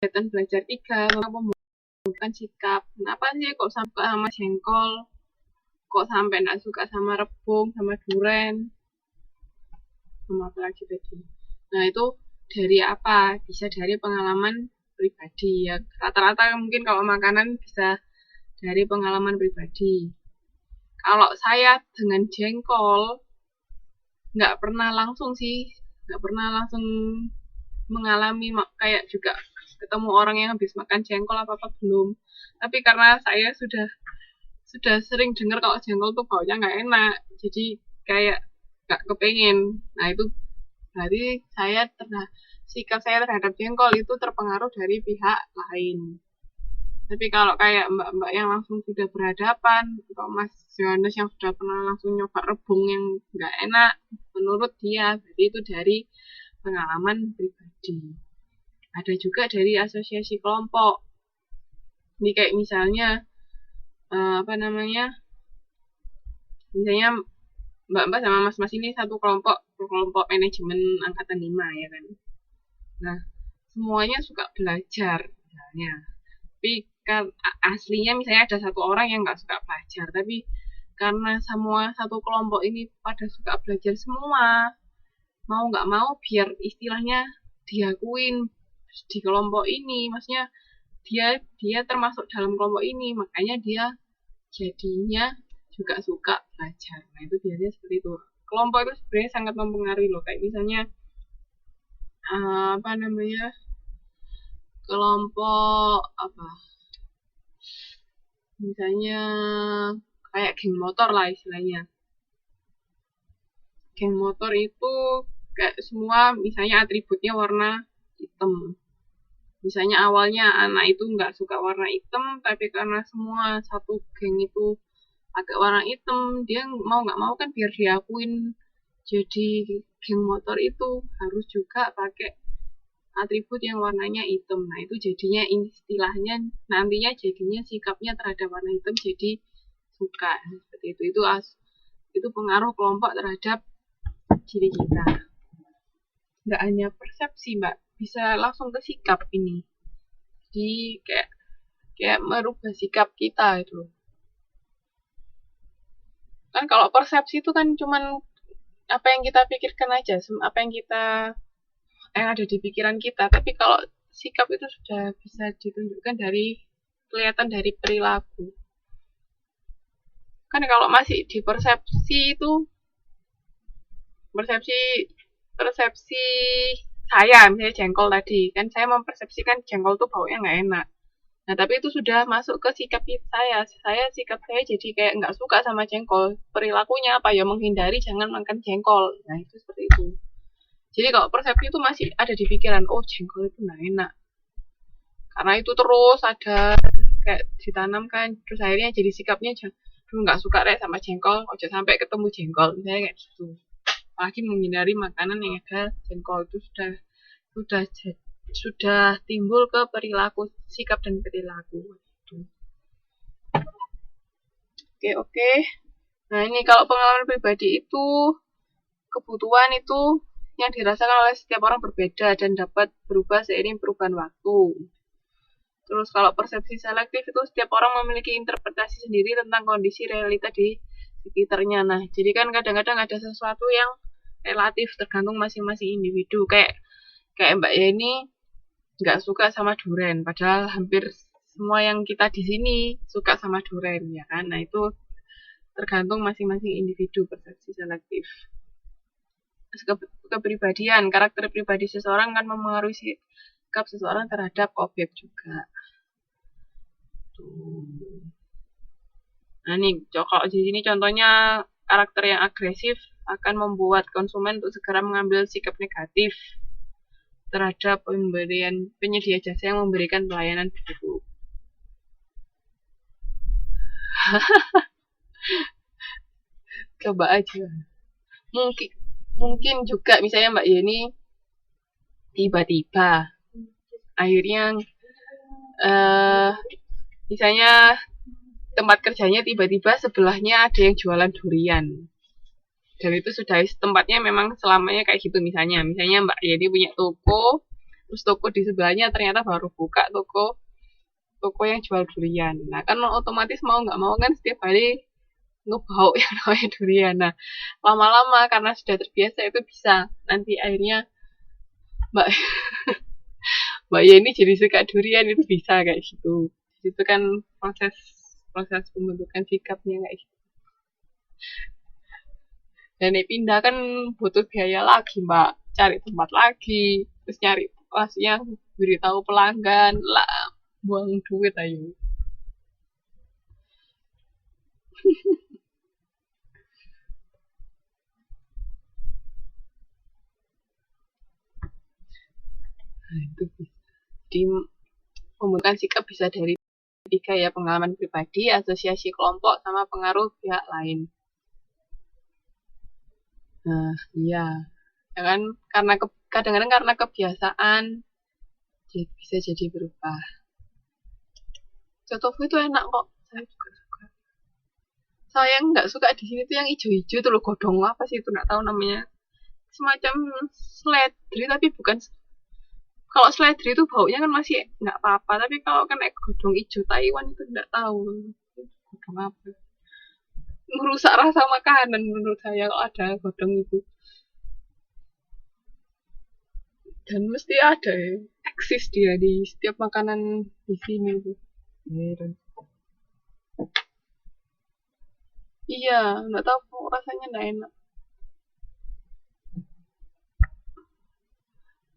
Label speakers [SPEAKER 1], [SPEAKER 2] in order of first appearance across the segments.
[SPEAKER 1] kegiatan belajar 3 membutuhkan sikap. Kenapa sih kok suka sama jengkol? Kok sampai nggak suka sama rebung, sama duren, sama apa lagi tadi? Nah itu dari apa? Bisa dari pengalaman pribadi ya. Rata-rata mungkin kalau makanan bisa dari pengalaman pribadi. Kalau saya dengan jengkol nggak pernah langsung mengalami kayak juga ketemu orang yang habis makan jengkol apa belum. Tapi karena saya sudah sering dengar kalau jengkol tuh baunya nggak enak, jadi kayak nggak kepengen. Nah itu berarti sikap saya terhadap jengkol itu terpengaruh dari pihak lain. Tapi kalau kayak mbak-mbak yang langsung sudah berhadapan, atau Mas Johannes yang sudah pernah langsung nyoba rebung yang nggak enak, menurut dia berarti itu dari pengalaman pribadi. Ada juga dari asosiasi kelompok. Ini kayak misalnya misalnya mbak-mbak sama mas-mas ini satu kelompok manajemen angkatan 5 ya kan. Nah, semuanya suka belajar misalnya. Tapi kan aslinya misalnya ada satu orang yang nggak suka belajar, tapi karena semua satu kelompok ini pada suka belajar semua, mau nggak mau biar istilahnya diakuin di kelompok ini, maksudnya dia termasuk dalam kelompok ini, makanya dia jadinya juga suka belajar. Nah itu biasanya seperti itu. Kelompok itu sebenarnya sangat mempengaruhi loh, kayak misalnya kelompok misalnya kayak geng motor lah istilahnya. Geng motor itu kayak semua misalnya atributnya warna hitam. Misalnya awalnya anak itu nggak suka warna hitam, tapi karena semua satu geng itu agak warna hitam, dia mau nggak mau kan biar diakuin jadi geng motor itu harus juga pakai atribut yang warnanya hitam. Nah itu jadinya istilahnya nantinya jadinya sikapnya terhadap warna hitam jadi suka seperti itu. Itu pengaruh kelompok terhadap diri kita. Nggak hanya persepsi mbak, bisa langsung ke sikap ini. Jadi kayak merubah sikap kita itu. Kan kalau persepsi itu kan cuman apa yang kita pikirkan aja, apa yang ada di pikiran kita. Tapi kalau sikap itu sudah bisa ditunjukkan kelihatan dari perilaku. Kan kalau masih di persepsi itu persepsi saya misalnya jengkol tadi kan, saya mempersepsikan jengkol tuh baunya nggak enak. Nah tapi itu sudah masuk ke sikap sikap saya jadi kayak nggak suka sama jengkol. Perilakunya apa ya, menghindari jangan makan jengkol. Nah itu seperti itu. Jadi kalau persepsi itu masih ada di pikiran, oh jengkol itu nggak enak, karena itu terus ada kayak ditanamkan, terus akhirnya jadi sikapnya nggak suka sama jengkol, ojo sampai ketemu jengkol misalnya kayak gitu. Apalagi menghindari makanan yang ada jengkol itu sudah timbul ke perilaku, sikap dan perilaku. Oke. Nah ini kalau pengalaman pribadi itu, kebutuhan itu yang dirasakan oleh setiap orang berbeda dan dapat berubah seiring perubahan waktu. Terus kalau persepsi selektif itu setiap orang memiliki interpretasi sendiri tentang kondisi realita di sekitarnya. Nah, jadi kan kadang-kadang ada sesuatu yang relatif tergantung masing-masing individu. Kayak Mbak Yeni nggak suka sama duren, padahal hampir semua yang kita di sini suka sama duren, ya kan? Nah, itu tergantung masing-masing individu persepsi selektif. Kepribadian, karakter pribadi seseorang kan mempengaruhi sikap seseorang terhadap objek juga. Nah nih, kalau di sini contohnya karakter yang agresif akan membuat konsumen untuk segera mengambil sikap negatif terhadap penyedia jasa yang memberikan pelayanan buruk. Coba aja. Mungkin juga misalnya Mbak Yeni tiba-tiba akhirnya misalnya tempat kerjanya tiba-tiba sebelahnya ada yang jualan durian, dan itu sudah tempatnya memang selamanya kayak gitu. Misalnya Mbak Yeni punya toko, Terus toko di sebelahnya ternyata baru buka toko yang jual durian. Nah kan otomatis mau nggak mau kan setiap hari ngebau yang namanya durian. Nah lama-lama karena sudah terbiasa itu bisa nanti akhirnya mbak mbak ini jadi suka durian itu bisa kayak gitu. Itu kan proses proses pembentukan sikapnya kayak gitu. Dan pindah kan butuh biaya lagi mbak, cari tempat lagi, terus nyari maksudnya beritahu pelanggan lah, buang duit ayo. Nah, itu bisa. Jadi pembentukan sikap bisa dari tiga ya, pengalaman pribadi, asosiasi kelompok, sama pengaruh pihak lain. Nah, iya. Ya kan, karena kadang-kadang karena kebiasaan bisa jadi berubah. Tofu itu enak kok, saya juga suka. Saya nggak suka di sini tuh yang hijau-hijau tuh loh, godong apa sih itu nggak tahu namanya. Semacam seledri tapi bukan. Kalau seledri itu baunya kan masih nggak apa-apa, tapi kalau kan godong hijau Taiwan itu nggak tahu godong apa. Merusak rasa makanan menurut saya kalau ada godong itu. Dan mesti ada ya, eksis dia di setiap makanan di sini tuh. Iya, nggak tahu rasanya nggak enak.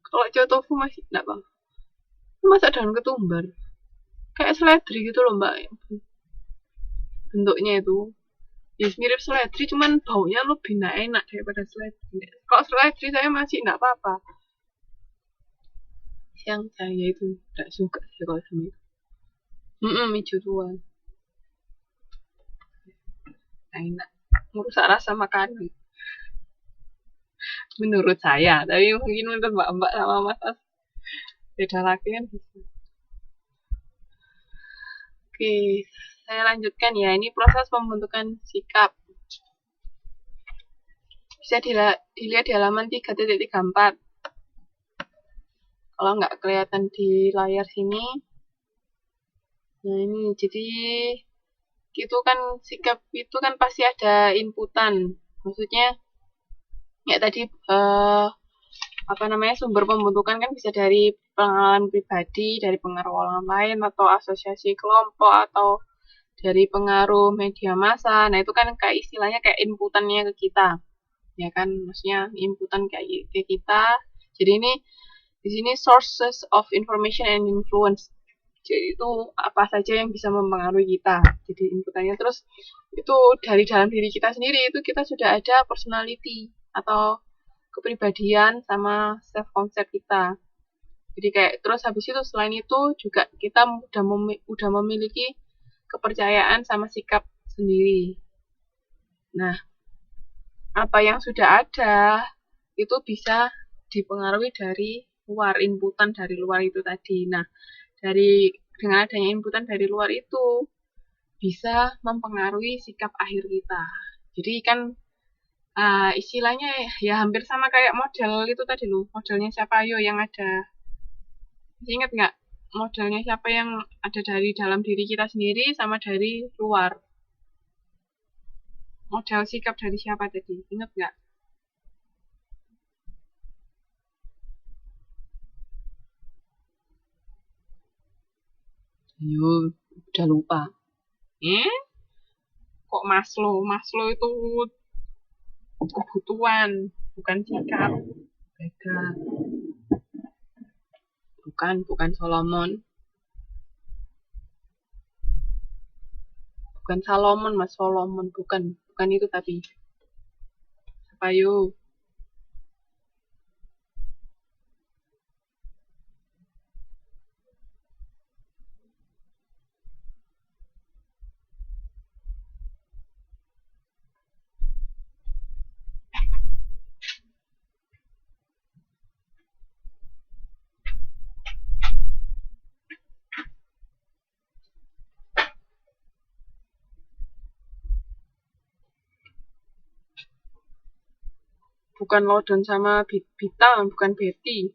[SPEAKER 1] Kalau coto tofu masih nggak bang. Masak daun ketumbar. Kayak seledri gitu loh mbak. Bentuknya itu. Ya mirip seledri, cuman baunya lebih nggak enak daripada seledri. Kalau seledri saya masih nggak apa-apa. Yang saya itu nggak suka sih kalau sama itu. Hijau tua. Nggak enak. Merusak rasa makanan. Menurut saya, tapi mungkin menurut mbak-mbak sama mas beda lagi kan bisa. Oke, saya lanjutkan ya. Ini proses pembentukan sikap. Bisa dilihat di halaman 3.34. Kalau nggak kelihatan di layar sini. Nah ini, jadi itu kan sikap itu kan pasti ada inputan. Maksudnya, ya tadi apa namanya, sumber pembentukan kan bisa dari pengalaman pribadi, dari pengaruh orang lain, atau asosiasi kelompok, atau dari pengaruh media massa. Nah itu kan kayak istilahnya kayak inputannya ke kita, ya kan, maksudnya inputan kayak ke kita. Jadi ini di sini sources of information and influence. Jadi itu apa saja yang bisa mempengaruhi kita. Jadi inputannya, terus itu dari dalam diri kita sendiri itu kita sudah ada personality atau kepribadian sama self concept kita. Jadi kayak terus habis itu selain itu juga kita udah memiliki kepercayaan sama sikap sendiri. Nah, apa yang sudah ada itu bisa dipengaruhi dari luar, inputan dari luar itu tadi. Nah, dengan adanya inputan dari luar itu bisa mempengaruhi sikap akhir kita. Jadi kan istilahnya ya hampir sama kayak model itu tadi loh, modelnya siapa yo yang ada. Masih ingat nggak modelnya siapa yang ada dari dalam diri kita sendiri sama dari luar? Model sikap dari siapa tadi? Ingat nggak? Ayo, udah lupa. Kok Maslow? Maslow itu kebutuhan, bukan sikap. Beda. Bukan Solomon. Bukan Salomon, Mas Solomon. Bukan itu tapi. Apa yuk? Bukan Lodon sama Bita, bukan Betty.